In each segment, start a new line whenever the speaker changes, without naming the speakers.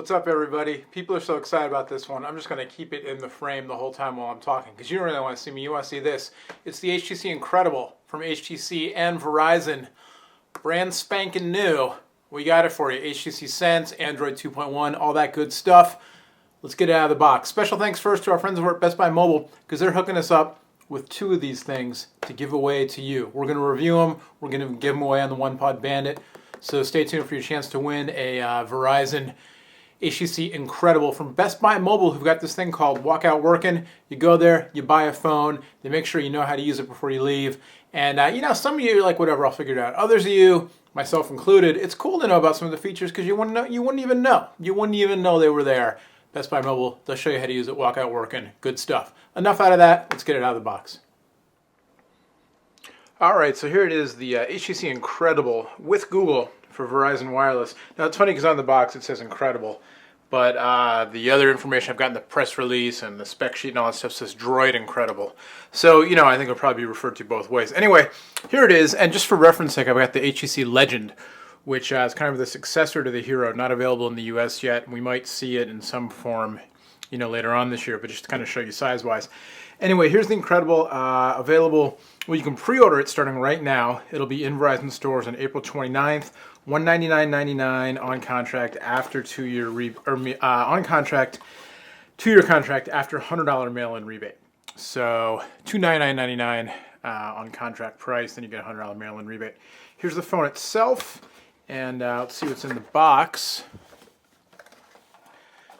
What's up, everybody? People are so excited about this one. I'm just going to keep it in the frame the whole time while I'm talking because you don't really want to see me. You want to see this. It's the HTC Incredible from HTC and Verizon. Brand spanking new. We got it for you. HTC Sense, Android 2.1, all that good stuff. Let's get it out of the box. Special thanks first to our friends over at Best Buy Mobile because they're hooking us up with two of these things to give away to you. We're going to review them. We're going to give them away on the One Pod Bandit. So stay tuned for your chance to win a Verizon HTC Incredible from Best Buy Mobile, who've got this thing called Walkout Working. You go there, you buy a phone, they make sure you know how to use it before you leave. And some of you are like, whatever, I'll figure it out. Others of you, myself included, it's cool to know about some of the features because you wouldn't even know they were there. Best Buy Mobile, they'll show you how to use it. Walkout Working, good stuff. Enough out of that, let's get it out of the box. All right, so here it is, the HTC Incredible with Google for Verizon Wireless. Now it's funny because on the box it says Incredible, but the other information I've got in the press release and the spec sheet and all that stuff says Droid Incredible. So, I think it'll probably be referred to both ways. Anyway, here it is, and just for reference sake, I've got the HTC Legend, which is kind of the successor to the Hero, not available in the US yet. We might see it in some form, later on this year, but just to kind of show you size-wise. Anyway, here's the Incredible, available. Well, you can pre-order it starting right now. It'll be in Verizon stores on April 29th. $199.99 on contract after 2-year two-year contract after $100 mail-in rebate. So $299.99 on contract price, then you get a $100 mail-in rebate. Here's the phone itself, and let's see what's in the box.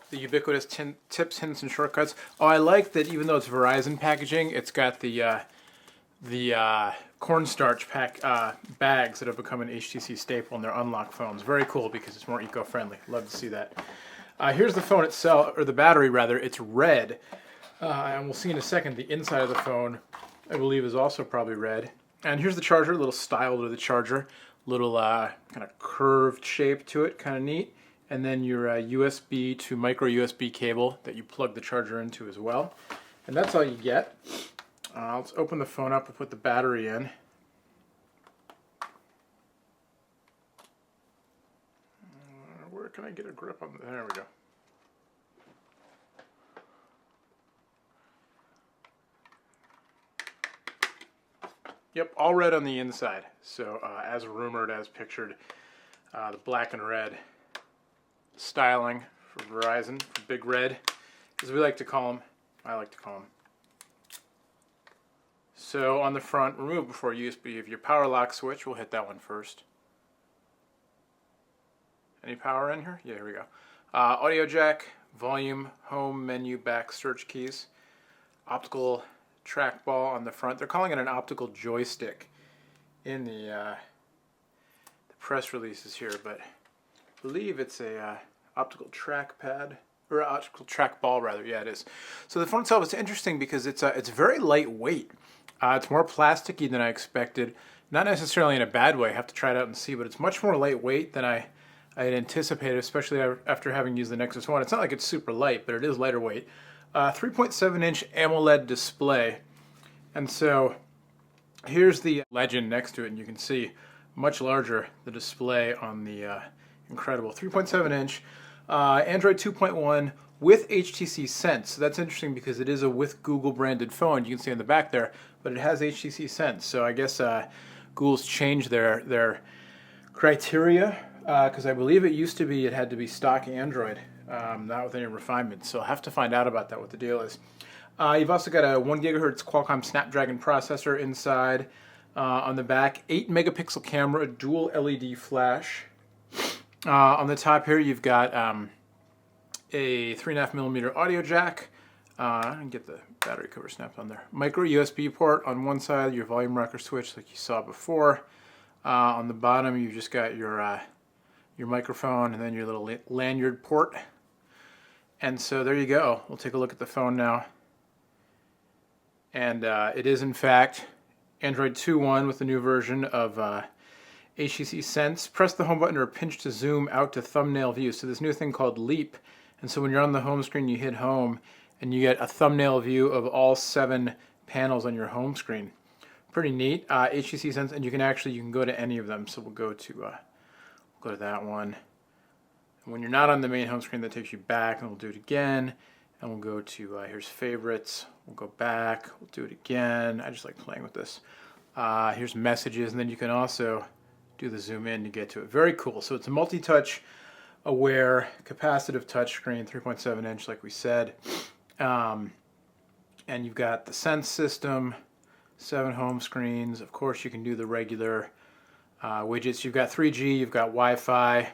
The ubiquitous tips, hints, and shortcuts. Oh, I like that even though it's Verizon packaging, it's got the cornstarch bags that have become an HTC staple in their unlock phones. Very cool because it's more eco-friendly. Love to see that. Here's the phone itself, or the battery rather. It's red, and we'll see in a second the inside of the phone, I believe, is also probably red. And here's the charger, a little style to the charger, little kind of curved shape to it, kind of neat. And then your USB to micro USB cable that you plug the charger into as well. And that's all you get. Let's open the phone up and put the battery in. Where can I get a grip on? There we go. Yep, all red on the inside. So as rumored, as pictured, the black and red styling for Verizon, for Big Red, as we like to call them. I like to call them. So on the front, remove before USB of your power lock switch. We'll hit that one first. Any power in here? Yeah, here we go. Audio jack, volume, home, menu, back, search keys. Optical trackball on the front. They're calling it an optical joystick in the press releases here, but I believe it's a optical trackpad, or optical trackball rather. Yeah, it is. So the phone itself is interesting because it's very lightweight. It's more plasticky than I expected. Not necessarily in a bad way. I have to try it out and see, but it's much more lightweight than I had anticipated, especially after having used the Nexus 1. It's not like it's super light, but it is lighter weight. 3.7-inch AMOLED display. And so here's the Legend next to it, and you can see much larger the display on the Incredible. 3.7-inch, Android 2.1 with HTC Sense. So that's interesting because it is a with Google branded phone. You can see on the back there, but it has HTC Sense. So I guess Google's changed their criteria because I believe it used to be it had to be stock Android, not with any refinement. So I'll have to find out about that, what the deal is. You've also got a 1 gigahertz Qualcomm Snapdragon processor inside. On the back, 8 megapixel camera, dual LED flash. On the top here, you've got a 3.5mm audio jack. And get the battery cover snapped on there. Micro USB port on one side, your volume rocker switch like you saw before. On the bottom, you've just got your microphone and then your little lanyard port. And so there you go. We'll take a look at the phone now. And it is in fact Android 2.1 with the new version of HTC Sense. Press the home button or pinch to zoom out to thumbnail view. So this new thing called Leap. And so when you're on the home screen, you hit home and you get a thumbnail view of all 7 panels on your home screen. Pretty neat. HTC Sense, and you can go to any of them. So we'll go to that one. And when you're not on the main home screen, that takes you back, and we'll do it again. And we'll go to, here's favorites. We'll go back, we'll do it again. I just like playing with this. Here's messages, and then you can also do the zoom in to get to it. Very cool. So it's a multi-touch aware capacitive touchscreen, 3.7 inch like we said. And you've got the Sense system, 7 home screens. Of course you can do the regular widgets. You've got 3G, you've got Wi-Fi.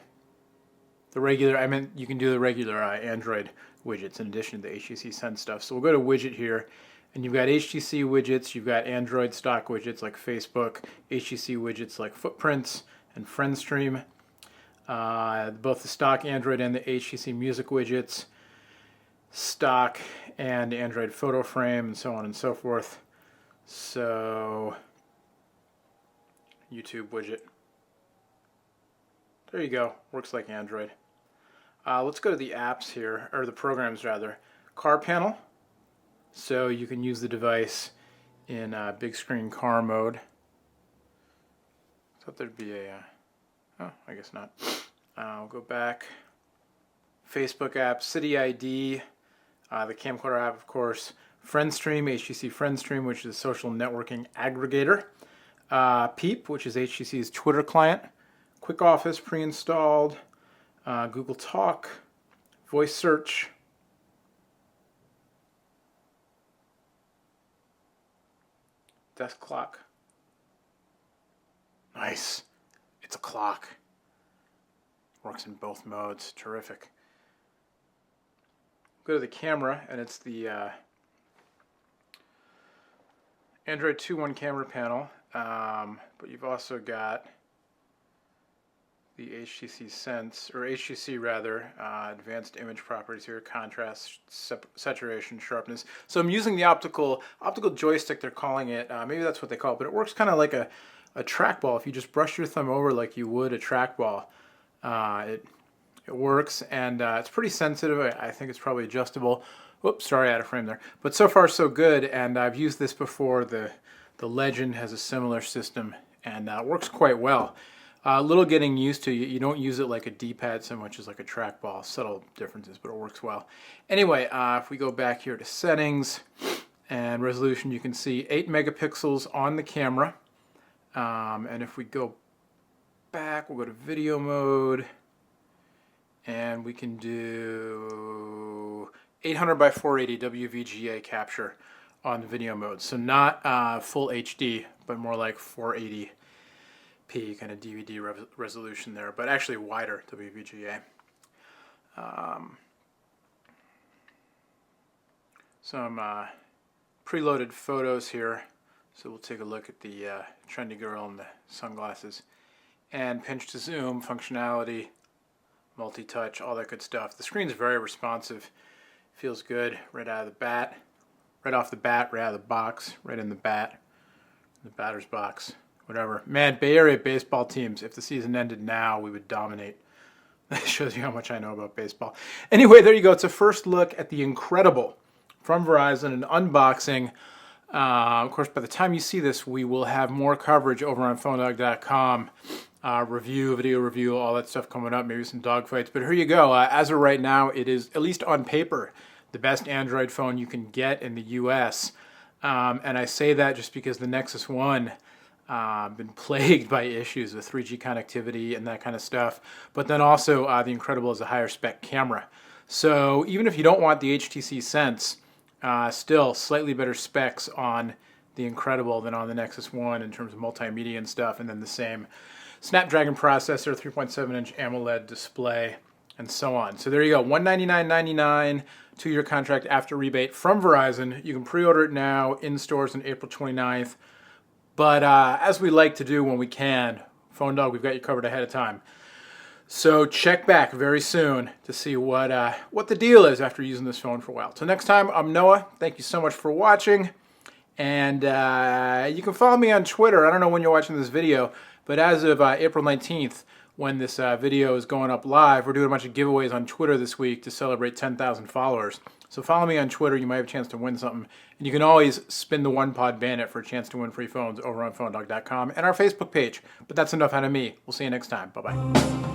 You can do the regular Android widgets in addition to the HTC Sense stuff. So we'll go to widget here, and you've got HTC widgets, you've got Android stock widgets like Facebook, HTC widgets like Footprints and FriendStream, both the stock Android and the HTC Music widgets, stock and Android photo frame, and so on and so forth. So, YouTube widget. There you go, works like Android. Let's go to the apps here, or the programs rather. Car panel, so you can use the device in big screen car mode. Thought there'd be a, oh, I guess not. We'll go back. Facebook app, City ID, the camcorder app, of course. FriendStream, HTC FriendStream, which is a social networking aggregator. Peep, which is HTC's Twitter client. Quick Office pre-installed. Google Talk, voice search, desk clock. Nice. It's a clock. Works in both modes. Terrific. Go to the camera, and it's the Android 2.1 camera panel, but you've also got the HTC Sense, or HTC rather, advanced image properties here, contrast, saturation, sharpness. So I'm using the optical joystick, they're calling it. Maybe that's what they call it, but it works kind of like a trackball. If you just brush your thumb over like you would a trackball, it works, and it's pretty sensitive. I think it's probably adjustable. Oops, sorry, out of frame there. But so far so good, and I've used this before. The Legend has a similar system, and works quite well. A little getting used to. You don't use it like a D-pad so much as like a trackball. Subtle differences, but it works well. Anyway, if we go back here to settings and resolution, you can see 8 megapixels on the camera. And if we go back, we'll go to video mode, and we can do 800 by 480 WVGA capture on video mode. So not full HD, but more like 480p kind of DVD resolution there, but actually wider WVGA. Some preloaded photos here. So we'll take a look at the trendy girl in the sunglasses. And pinch to zoom, functionality, multi-touch, all that good stuff. The screen's very responsive. Feels good right out of the bat. Right off the bat, right out of the box, right in the batter's box, whatever. Man, Bay Area baseball teams, if the season ended now, we would dominate. That shows you how much I know about baseball. Anyway, there you go. It's a first look at the Incredible from Verizon, an unboxing. Of course, by the time you see this, we will have more coverage over on PhoneDog.com. Video review, all that stuff coming up, maybe some dogfights. But here you go. As of right now, it is, at least on paper, the best Android phone you can get in the U.S. And I say that just because the Nexus 1 been plagued by issues with 3G connectivity and that kind of stuff. But then also, the Incredible is a higher spec camera. So even if you don't want the HTC Sense, still slightly better specs on the Incredible than on the Nexus 1 in terms of multimedia and stuff, and then the same Snapdragon processor, 3.7-inch AMOLED display, and so on. So there you go, $199.99, 2-year contract after rebate from Verizon. You can pre-order it now in stores on April 29th. But as we like to do when we can, Phone Dog, we've got you covered ahead of time. So check back very soon to see what the deal is after using this phone for a while. Till next time, I'm Noah. Thank you so much for watching. And you can follow me on Twitter. I don't know when you're watching this video, but as of April 19th, when this video is going up live, we're doing a bunch of giveaways on Twitter this week to celebrate 10,000 followers. So follow me on Twitter. You might have a chance to win something. And you can always spin the OnePod Bandit for a chance to win free phones over on PhoneDog.com and our Facebook page. But that's enough out of me. We'll see you next time. Bye-bye.